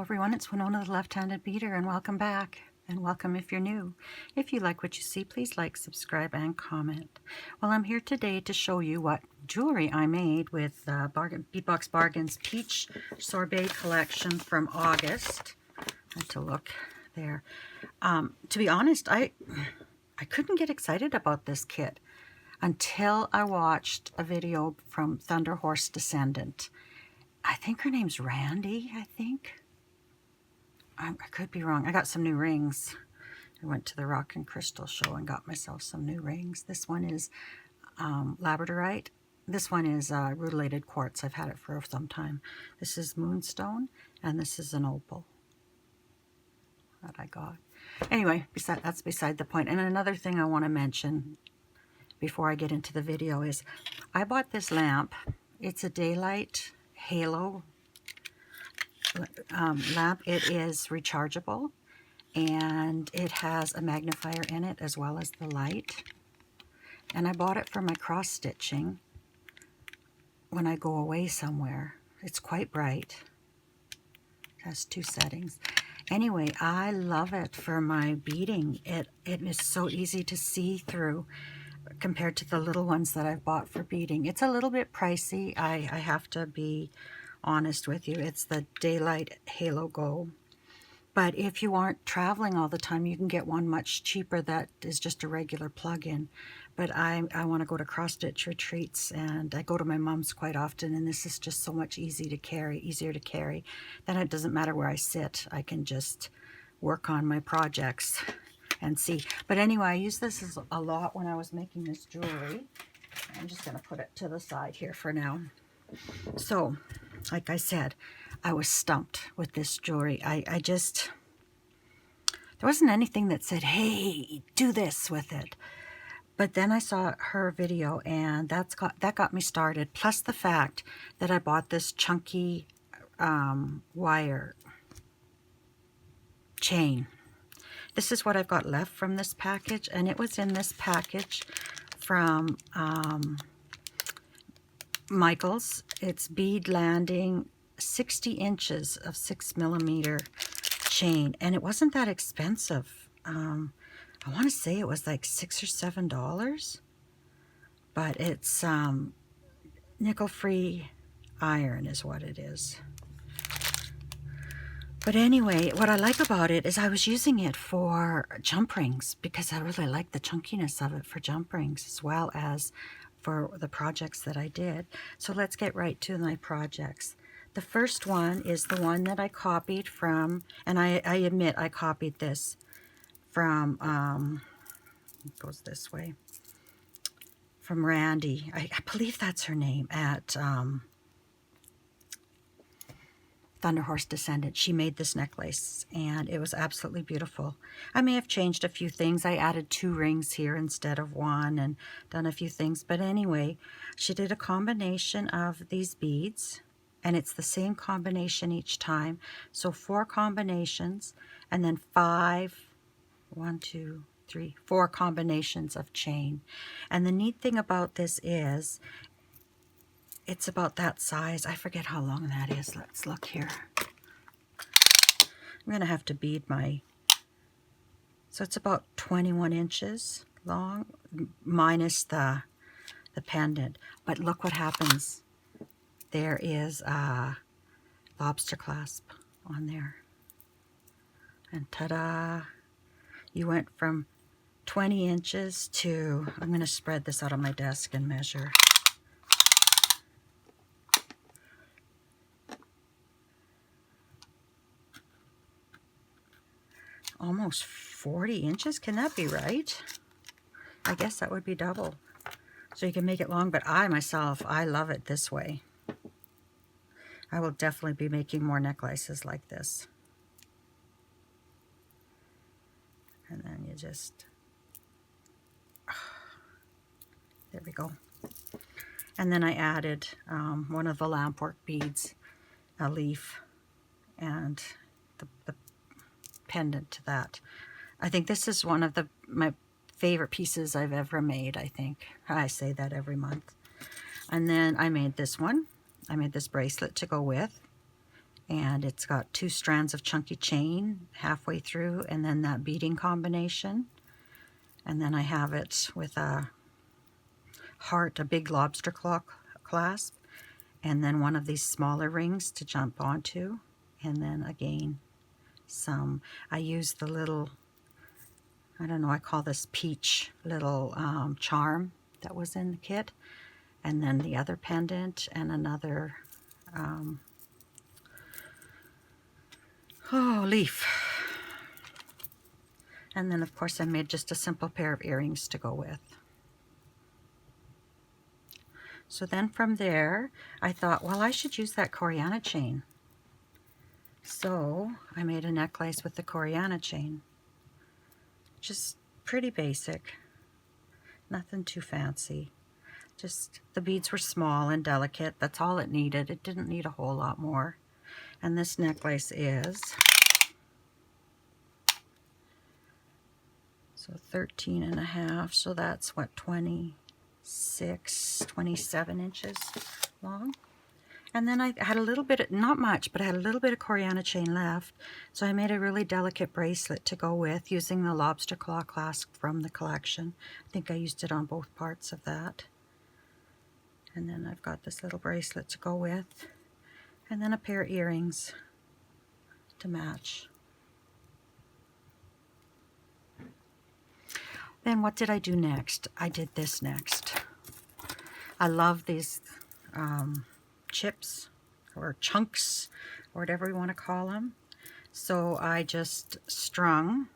everyone, it's Winona the Left-Handed Beater, and welcome back. And welcome if you're new. If you like what you see, please like, subscribe, and comment. Well, I'm here today to show you what jewelry I made with Bargain Bead Box Bargain's Peach Sorbet collection from August. I have to look there. To be honest, I couldn't get excited about this kit until I watched a video from Thunder Horse Descendant. I think her name's Randy, I think. I could be wrong. I got some new rings. I went to the Rock and Crystal show and got myself some new rings. This one is labradorite. This one is rutilated quartz. I've had it for some time. This is moonstone, and this is an opal that I got. Anyway, that's beside the point. And another thing I want to mention before I get into the video is I bought this lamp. It's a daylight halo lamp. It is rechargeable, and it has a magnifier in it as well as the light. And I bought it for my cross stitching when I go away somewhere. It's quite bright. It has two settings. Anyway, I love it for my beading. It is so easy to see through compared to the little ones that I've bought for beading. It's a little bit pricey. I have to be honest with you. It's the Daylight Halo Go. But if you aren't traveling all the time, you can get one much cheaper that is just a regular plug-in. But I want to go to cross-stitch retreats, and I go to my mom's quite often, and this is just so much easier to carry. Then it doesn't matter where I sit. I can just work on my projects and see. But anyway, I used this a lot when I was making this jewelry. I'm just going to put it to the side here for now. So, like I said, I was stumped with this jewelry. I just, there wasn't anything that said, hey, do this with it. But then I saw her video, and that got me started. Plus the fact that I bought this chunky wire chain. This is what I've got left from this package, and it was in this package from Michael's. It's bead landing 60 inches of 6mm chain, and it wasn't that expensive. I want to say it was like $6 or $7, but it's nickel-free iron is what it is. But anyway, what I like about it is I was using it for jump rings because I really like the chunkiness of it for jump rings as well as for the projects that I did. So let's get right to my projects. The first one is the one that I copied from, and I admit I copied this from, it goes this way, from Randy. I believe that's her name at Thunder Horse Descendant. She made this necklace, and it was absolutely beautiful. I may have changed a few things. I added 2 rings here instead of 1 and done a few things. But anyway, she did a combination of these beads, and it's the same combination each time. So 4 combinations, and then 4 combinations of chain. And the neat thing about this is it's about that size. I forget how long that is. Let's look here. I'm going to have to bead my... So it's about 21 inches long, minus the pendant. But look what happens. There is a lobster clasp on there. And ta-da! You went from 20 inches to... I'm going to spread this out on my desk and measure. Almost 40 inches. Can that be right? I guess that would be double. So you can make it long, but I myself, I love it this way. I will definitely be making more necklaces like this. And then you just, there we go. And then I added one of the lampwork beads, a leaf, and the pendant to that. I think this is one of my favorite pieces I've ever made, I think. I say that every month. And then I made this one. I made this bracelet to go with. And it's got 2 strands of chunky chain halfway through, and then that beading combination. And then I have it with a heart, a big lobster claw clasp, and then one of these smaller rings to jump onto. And then again, I use the little, I don't know, I call this peach little charm that was in the kit. And then the other pendant and another leaf. And then of course I made just a simple pair of earrings to go with. So then from there I thought, well, I should use that Coriana chain. So I made a necklace with the Coriana chain. Just pretty basic, nothing too fancy. Just the beads were small and delicate. That's all it needed. It didn't need a whole lot more. And this necklace is 13.5, so that's what, 27 inches long. And then I had a little bit, not much, but I had a little bit of Coriana chain left, so I made a really delicate bracelet to go with using the lobster claw clasp from the collection. I think I used it on both parts of that. And then I've got this little bracelet to go with, and then a pair of earrings to match. Then what did I do next? I did this next. I love these chips or chunks or whatever you want to call them. So I just strung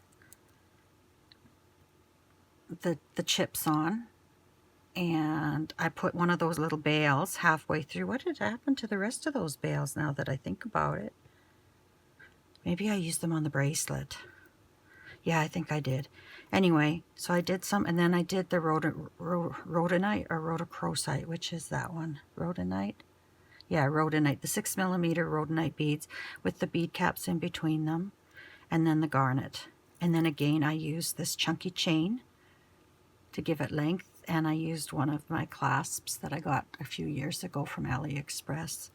the chips on, and I put one of those little bales halfway through. What did happen to the rest of those bales now that I think about it? Maybe I used them on the bracelet. Yeah, I think I did. Anyway, so I did some, and then I did the rhodonite or rhodochrosite, which is that one? Rhodonite? Yeah, rhodonite, the 6mm rhodonite beads with the bead caps in between them, and then the garnet. And then again, I used this chunky chain to give it length, and I used one of my clasps that I got a few years ago from AliExpress.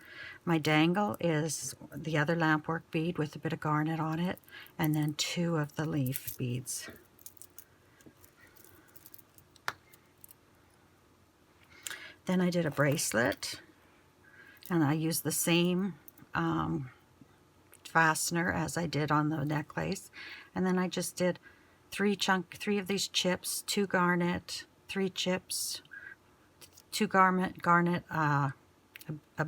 My dangle is the other lampwork bead with a bit of garnet on it, and then 2 of the leaf beads. Then I did a bracelet, and I used the same fastener as I did on the necklace. And then I just did 3 of these chips, 2 garnet, 3 chips, 2 garnet, a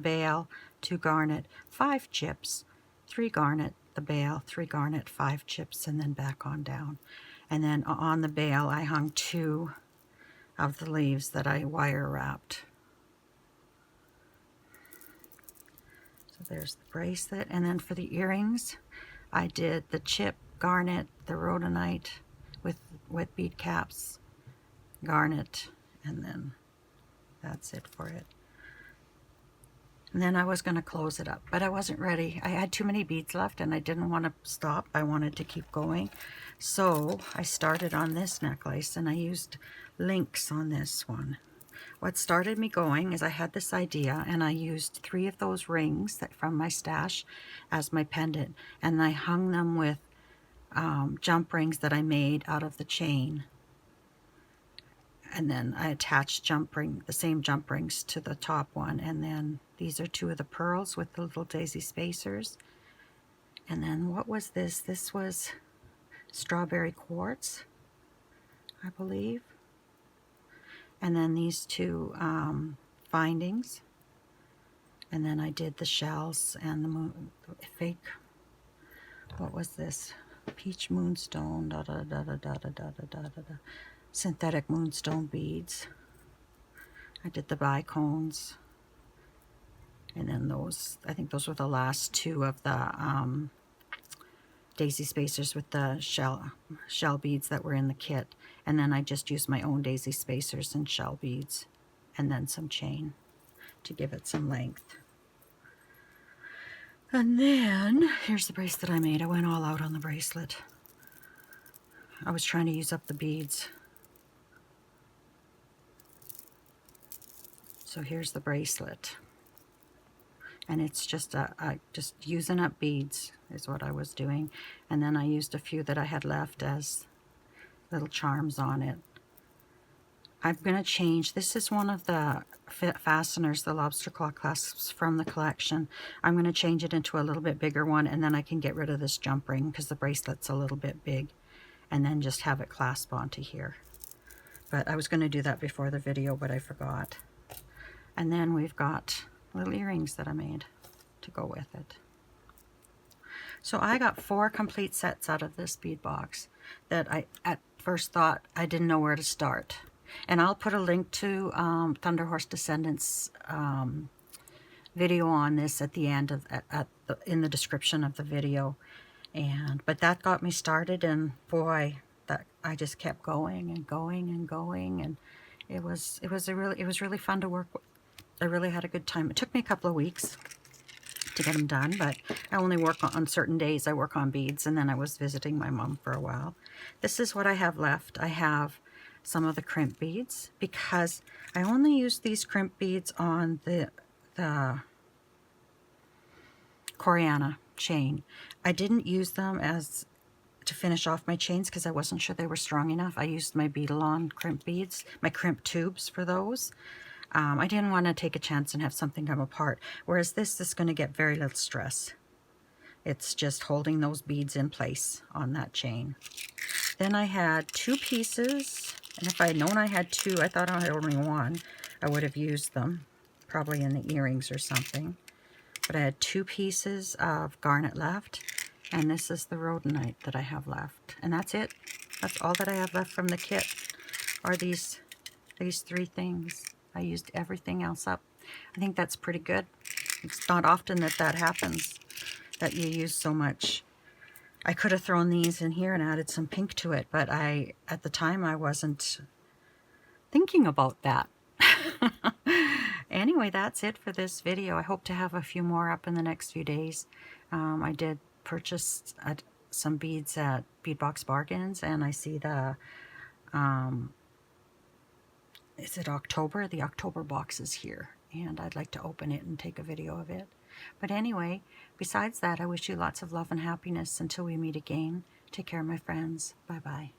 bale, 2 garnet, 5 chips, 3 garnet, the bale, 3 garnet, 5 chips, and then back on down. And then on the bale I hung 2 of the leaves that I wire wrapped. So there's the bracelet. And then for the earrings, I did the chip, garnet, the rhodonite with bead caps, garnet, and then that's it for it. And then I was going to close it up, but I wasn't ready. I had too many beads left and I didn't want to stop. I wanted to keep going. So I started on this necklace, and I used links on this one. What started me going is I had this idea, and I used 3 of those rings from my stash as my pendant, and I hung them with jump rings that I made out of the chain. And then I attached the same jump rings to the top one, and then these are 2 of the pearls with the little daisy spacers. And then what was this? This was strawberry quartz, I believe. And then these 2 findings. And then I did the shells and the fake, what was this? Peach moonstone, synthetic moonstone beads. I did the bicones. And then those, I think those were the last 2 of the daisy spacers with the shell beads that were in the kit. And then I just used my own daisy spacers and shell beads, and then some chain to give it some length. And then here's the bracelet I made. I went all out on the bracelet. I was trying to use up the beads. So here's the bracelet. And it's just just using up beads is what I was doing. And then I used a few that I had left as little charms on it. I'm going to change. This is one of the fasteners, the lobster claw clasps from the collection. I'm going to change it into a little bit bigger one, and then I can get rid of this jump ring because the bracelet's a little bit big, and then just have it clasp onto here. But I was going to do that before the video, but I forgot. And then we've got little earrings that I made to go with it. So I got 4 complete sets out of this bead box that I at first thought I didn't know where to start. And I'll put a link to Thunder Horse Descendants video on this at the end of in the description of the video. But that got me started, and boy, that I just kept going and going and going, and it was really fun to work with. I really had a good time. It took me a couple of weeks to get them done, but I only work on certain days. I work on beads, and then I was visiting my mom for a while. This is what I have left. I have some of the crimp beads because I only used these crimp beads on the Coriana chain. I didn't use them as to finish off my chains because I wasn't sure they were strong enough. I used my Beadalon crimp beads, my crimp tubes for those. I didn't want to take a chance and have something come apart, whereas this is going to get very little stress. It's just holding those beads in place on that chain. Then I had 2 pieces, and if I had known I had 2, I thought I had only 1, I would have used them, probably in the earrings or something. But I had 2 pieces of garnet left, and this is the rhodonite that I have left. And that's it. That's all that I have left from the kit, are these 3 things. I used everything else up. I think that's pretty good. It's not often that that happens, that you use so much. I could have thrown these in here and added some pink to it, but at the time I wasn't thinking about that. Anyway, that's it for this video. I hope to have a few more up in the next few days. I did purchase some beads at Bead Box Bargains, and I see the is it October? The October box is here, and I'd like to open it and take a video of it. But anyway, besides that, I wish you lots of love and happiness until we meet again. Take care, my friends. Bye-bye.